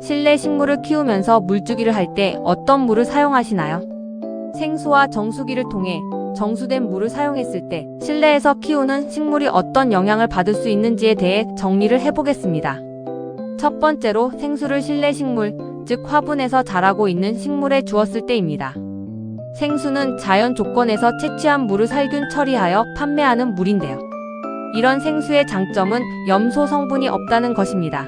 실내 식물을 키우면서 물주기를 할 때 어떤 물을 사용하시나요? 생수와 정수기를 통해 정수된 물을 사용했을 때 실내에서 키우는 식물이 어떤 영향을 받을 수 있는지에 대해 정리를 해보겠습니다. 첫 번째로 생수를 실내 식물, 즉 화분에서 자라고 있는 식물에 주었을 때입니다. 생수는 자연 조건에서 채취한 물을 살균 처리하여 판매하는 물인데요. 이런 생수의 장점은 염소 성분이 없다는 것입니다.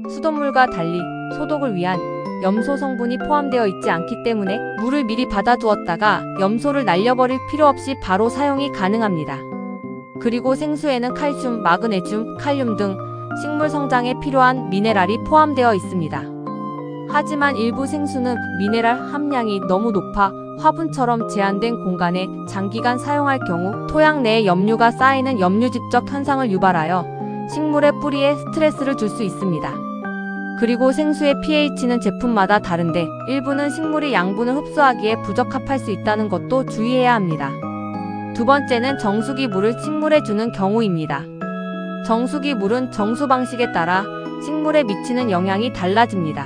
수돗물과 달리 소독을 위한 염소 성분이 포함되어 있지 않기 때문에 물을 미리 받아두었다가 염소를 날려버릴 필요 없이 바로 사용이 가능합니다. 그리고 생수에는 칼슘, 마그네슘, 칼륨 등 식물 성장에 필요한 미네랄이 포함되어 있습니다. 하지만 일부 생수는 미네랄 함량이 너무 높아 화분처럼 제한된 공간에 장기간 사용할 경우 토양 내에 염류가 쌓이는 염류집적 현상을 유발하여 식물의 뿌리에 스트레스를 줄 수 있습니다. 그리고 생수의 pH는 제품마다 다른데 일부는 식물이 양분을 흡수하기에 부적합할 수 있다는 것도 주의해야 합니다. 두 번째는 정수기 물을 식물에 주는 경우입니다. 정수기 물은 정수 방식에 따라 식물에 미치는 영향이 달라집니다.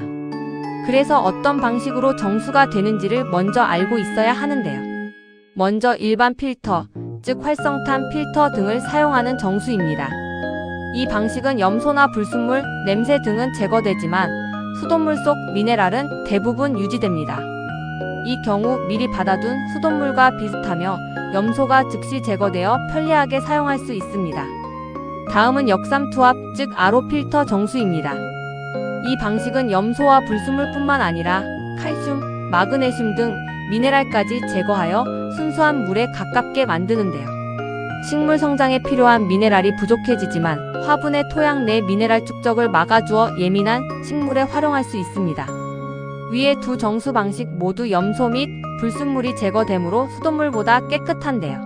그래서 어떤 방식으로 정수가 되는지를 먼저 알고 있어야 하는데요. 먼저 일반 필터, 즉 활성탄 필터 등을 사용하는 정수입니다. 이 방식은 염소나 불순물, 냄새 등은 제거되지만 수돗물 속 미네랄은 대부분 유지됩니다. 이 경우 미리 받아둔 수돗물과 비슷하며 염소가 즉시 제거되어 편리하게 사용할 수 있습니다. 다음은 역삼투압, 즉 RO 필터 정수입니다. 이 방식은 염소와 불순물뿐만 아니라 칼슘, 마그네슘 등 미네랄까지 제거하여 순수한 물에 가깝게 만드는데요. 식물 성장에 필요한 미네랄이 부족해지지만 화분의 토양 내 미네랄 축적을 막아주어 예민한 식물에 활용할 수 있습니다. 위의 두 정수 방식 모두 염소 및 불순물이 제거되므로 수돗물보다 깨끗한데요.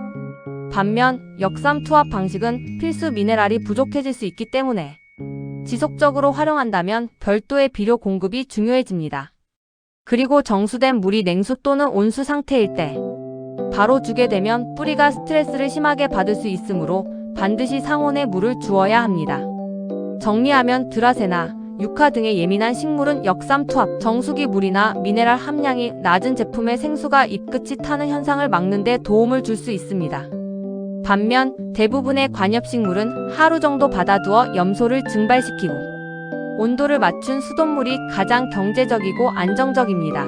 반면 역삼투압 방식은 필수 미네랄이 부족해질 수 있기 때문에 지속적으로 활용한다면 별도의 비료 공급이 중요해집니다. 그리고 정수된 물이 냉수 또는 온수 상태일 때 바로 주게 되면 뿌리가 스트레스를 심하게 받을 수 있으므로 반드시 상온에 물을 주어야 합니다. 정리하면 드라세나 유카 등의 예민한 식물은 역삼투압, 정수기 물이나 미네랄 함량이 낮은 제품의 생수가 잎끝이 타는 현상을 막는 데 도움을 줄 수 있습니다. 반면 대부분의 관엽식물은 하루 정도 받아두어 염소를 증발시키고 온도를 맞춘 수돗물이 가장 경제적이고 안정적입니다.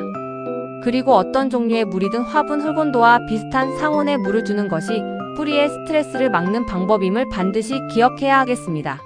그리고 어떤 종류의 물이든 화분 흙온도와 비슷한 상온에 물을 주는 것이 뿌리의 스트레스를 막는 방법임을 반드시 기억해야 하겠습니다.